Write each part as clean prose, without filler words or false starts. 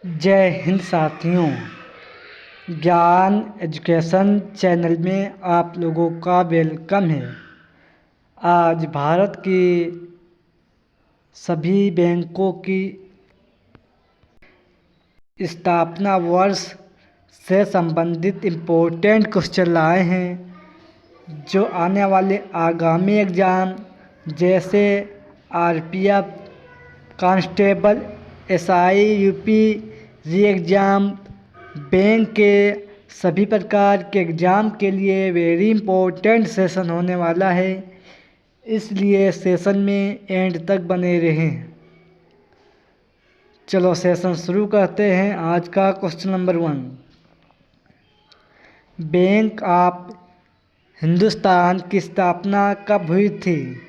जय हिंद साथियों। ज्ञान एजुकेशन चैनल में आप लोगों का वेलकम है। आज भारत के सभी बैंकों की स्थापना वर्ष से संबंधित इम्पोर्टेंट क्वेश्चन लाए हैं, जो आने वाले आगामी एग्ज़ाम जैसे आरपीएफ, कांस्टेबल, एसआई, यूपी री एग्ज़ाम, बैंक के सभी प्रकार के एग्ज़ाम के लिए वेरी इम्पोर्टेंट सेशन होने वाला है। इसलिए सेशन में एंड तक बने रहें। चलो सेशन शुरू करते हैं। आज का question number 1, bank of Hindustan की स्थापना कब हुई थी?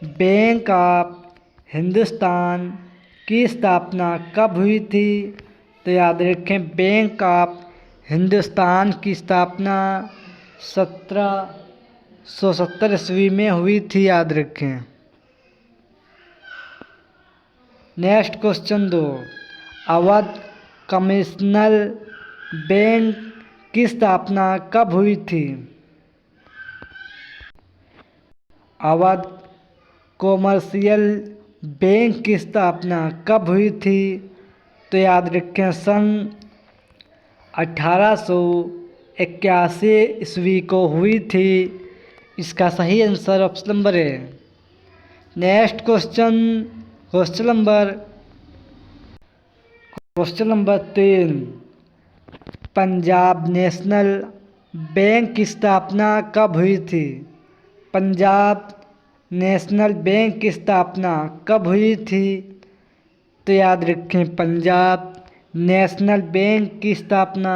बैंक ऑफ हिंदुस्तान की स्थापना कब हुई थी? तो याद रखें, बैंक ऑफ हिंदुस्तान की स्थापना 1770 ईस्वी में हुई थी। याद रखें। Next question 2, Awadh commercial bank की स्थापना कब हुई थी? अवध कॉमर्शियल बैंक की स्थापना कब हुई थी? तो याद रखें, सन 1881 ईस्वी को हुई थी। इसका सही आंसर ऑप्शन नंबर है। Next question number 3, Punjab national bank की स्थापना कब हुई थी? पंजाब नेशनल बैंक की स्थापना कब हुई थी? तो याद रखें, पंजाब नेशनल बैंक की स्थापना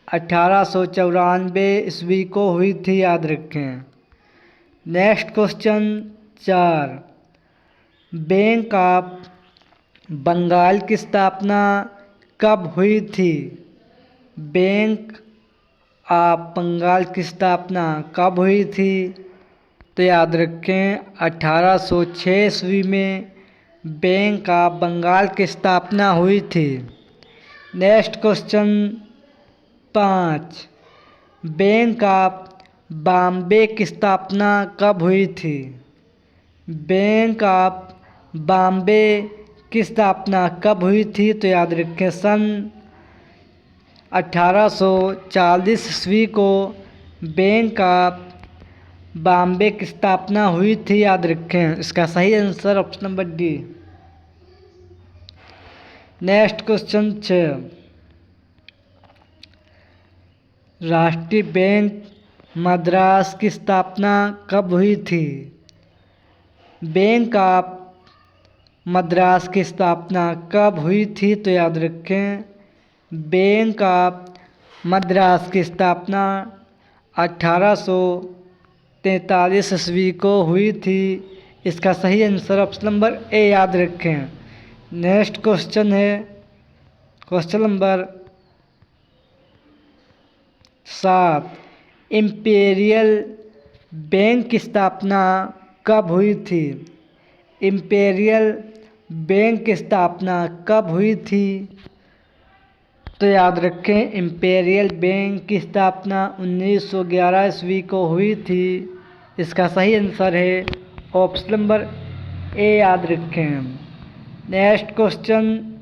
1894 ईस्वी को हुई थी। याद रखें। Next question 4, bank of Bengal की स्थापना कब हुई थी? बैंक ऑफ बंगाल की स्थापना कब हुई थी? तो याद रखें, 1806 ईस्वी में बैंक ऑफ बंगाल की स्थापना हुई थी। Next question 5, bank of Bombay की स्थापना कब हुई थी? बैंक ऑफ बॉम्बे की स्थापना कब हुई थी? तो याद रखें, सन 1840 ईस्वी को बैंक ऑफ बॉम्बे की स्थापना हुई थी। याद रखें। इसका सही answer option number D. Next question 6, राष्ट्रीय बैंक मद्रास की स्थापना कब हुई थी? बैंक ऑफ मद्रास की स्थापना कब हुई थी? तो याद रखें, बैंक ऑफ मद्रास की स्थापना 1843 ईस्वी को हुई थी। इसका सही आंसर ऑप्शन नंबर ए। याद रखें। नेक्स्ट क्वेश्चन है क्वेश्चन नंबर 7, इम्पेरियल बैंक की स्थापना कब हुई थी? इम्पेरियल बैंक की स्थापना कब हुई थी? तो याद रखें, इम्पेरियल बैंक की स्थापना 1911 ईस्वी को हुई थी। इसका सही आंसर है ऑप्शन नंबर ए। याद रखें। नेक्स्ट क्वेश्चन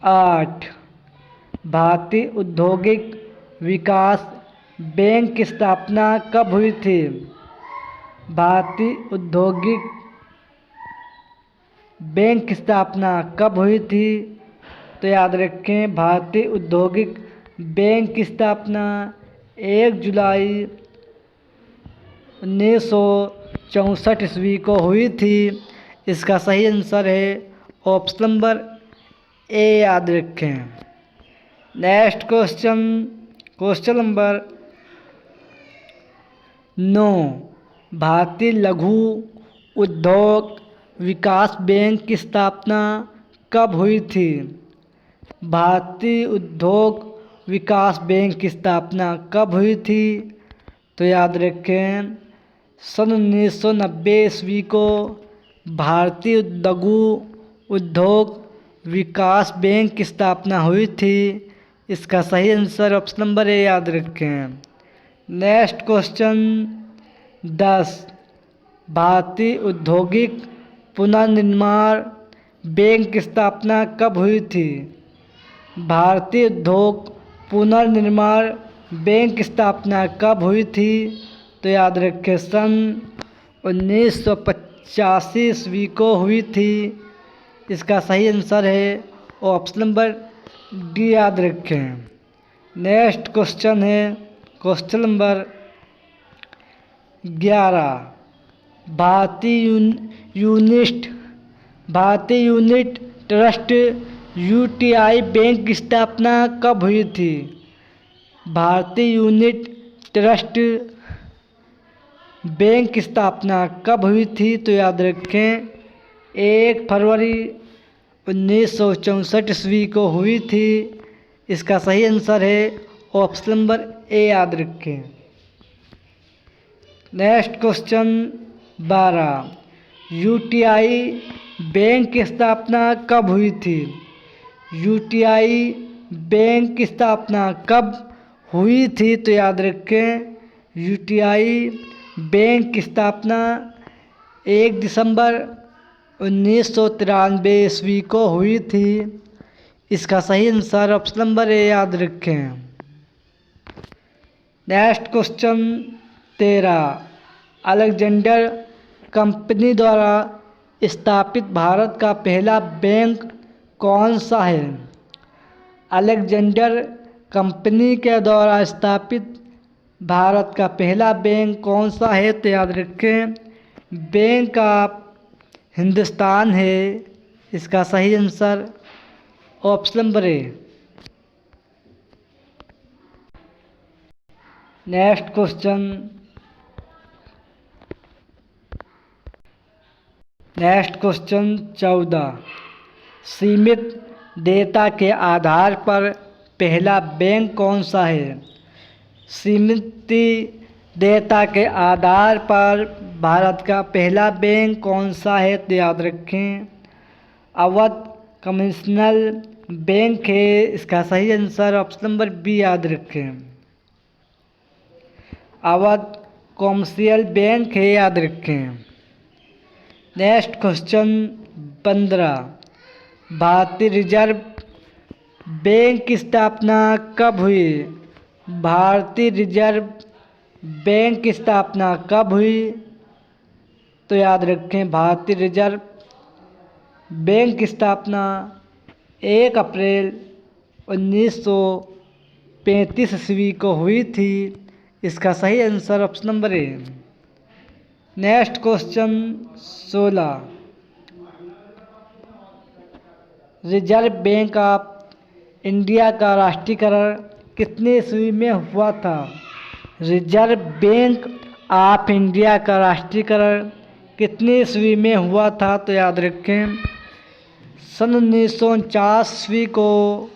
8, भारतीय औद्योगिक विकास बैंक की स्थापना कब हुई थी? भारतीय औद्योगिक बैंक की स्थापना कब हुई थी? तो याद रखें, भारतीय औद्योगिक बैंक की स्थापना 1 जुलाई 1964 ईस्वी को हुई थी। इसका सही आंसर है ऑप्शन नंबर ए। याद रखें। नेक्स्ट क्वेश्चन नंबर 9, भारतीय लघु उद्योग विकास बैंक की स्थापना कब हुई थी? भारतीय उद्योग विकास बैंक की स्थापना कब हुई थी? तो याद रखें, सन 1990 ईस्वी को भारतीय लघु उद्योग विकास बैंक की स्थापना हुई थी? इसका सही आंसर ऑप्शन नंबर ए याद रखें। नेक्स्ट क्वेश्चन 10, भारतीय औद्योगिक पुनर्निर्माण बैंक की स्थापना कब हुई थी? भारतीय उद्योग पुनर्निर्माण बैंक की स्थापना कब हुई थी? तो याद रखें सन 1985 ईस्वी को हुई थी। इसका सही आंसर है ऑप्शन नंबर डी याद रखें। नेक्स्ट क्वेश्चन है क्वेश्चन नंबर 11, भारतीय यूनिट ट्रस्ट यूटीआई बैंक की स्थापना कब हुई थी? भारतीय यूनिट ट्रस्ट बैंक की स्थापना कब हुई थी? तो याद रखें 1 फरवरी 1964 ईस्वी को हुई थी। इसका सही आंसर है ऑप्शन नंबर ए याद रखें। नेक्स्ट क्वेश्चन 12, यूटीआई बैंक की स्थापना कब हुई थी? यूटीआई बैंक की स्थापना कब हुई थी? तो याद रखें यूटीआई बैंक की स्थापना 1 दिसंबर 1993 ईस्वी को हुई थी। इसका सही आंसर ऑप्शन नंबर ए याद रखें। नेक्स्ट क्वेश्चन 13, अलेक्जेंडर कंपनी द्वारा स्थापित भारत का पहला बैंक कौन सा है? अलेक्जेंडर कंपनी के द्वारा स्थापित भारत का पहला बैंक कौन सा है? तो याद रखें बैंक ऑफ हिंदुस्तान है। इसका सही answer option number A. Next question 14, सीमित देयता के आधार पर पहला बैंक कौन सा है? सीमित देयता के आधार पर भारत का पहला बैंक कौन सा है? तो याद रखें अवध कमर्शियल बैंक है। इसका सही आंसर ऑप्शन नंबर बी याद रखें, अवध कमर्शियल बैंक है याद रखें। नेक्स्ट क्वेश्चन 15, भारतीय रिजर्व बैंक की स्थापना कब हुई? भारतीय रिजर्व बैंक की स्थापना कब हुई? तो याद रखें भारतीय रिजर्व बैंक की स्थापना 1 अप्रैल 1935 ईस्वी को हुई थी। इसका सही answer option number A. Next question 16, reserve bank of India का राष्ट्रीयकरण कितने ईस्वी में हुआ था? रिजर्व बैंक ऑफ इंडिया का राष्ट्रीयकरण कितने ईस्वी में हुआ था? तो याद रखें सन 1949 ईस्वी को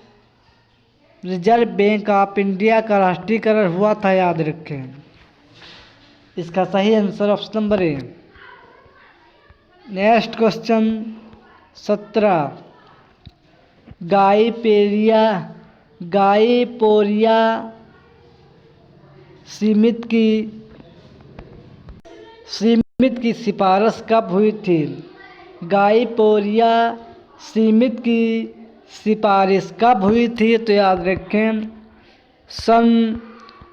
रिजर्व बैंक ऑफ इंडिया का राष्ट्रीयकरण हुआ था याद रखें। इसका सही answer option number A. Next question 17, गाइपोरिया सीमित की सिफारिश कब हुई थी? गाइपोरिया सीमित की सिफारिश कब हुई थी? तो याद रखें सन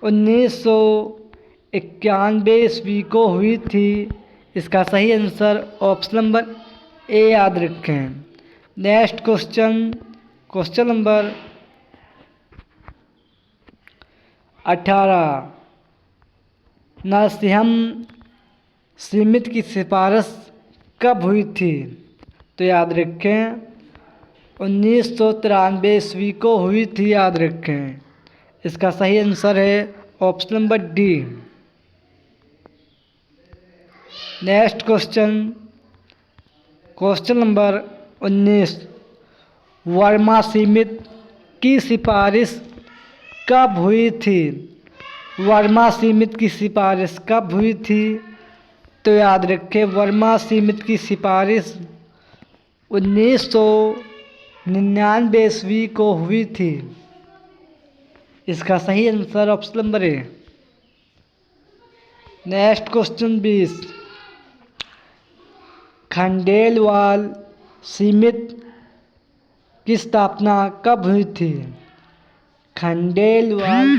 1991 ईस्वी को हुई थी। इसका सही आंसर ऑप्शन नंबर ए याद रखें। नेक्स्ट क्वेश्चन नंबर 18, नरसिंहम सीमित की सिफारिश कब हुई थी? तो याद रखें 1993 ईस्वी को हुई थी याद रखें। इसका सही आंसर है option number D. Next question number 19, Verma सीमित की सिफारिश कब हुई थी? वर्मा सीमित की सिफारिश कब हुई थी? तो याद रखें वर्मा सीमित की सिफारिश 1992 99वीं को हुई थी। इसका सही answer option number A. Next question 20, Khandelwal समिति की स्थापना कब हुई थी? खंडेलवाल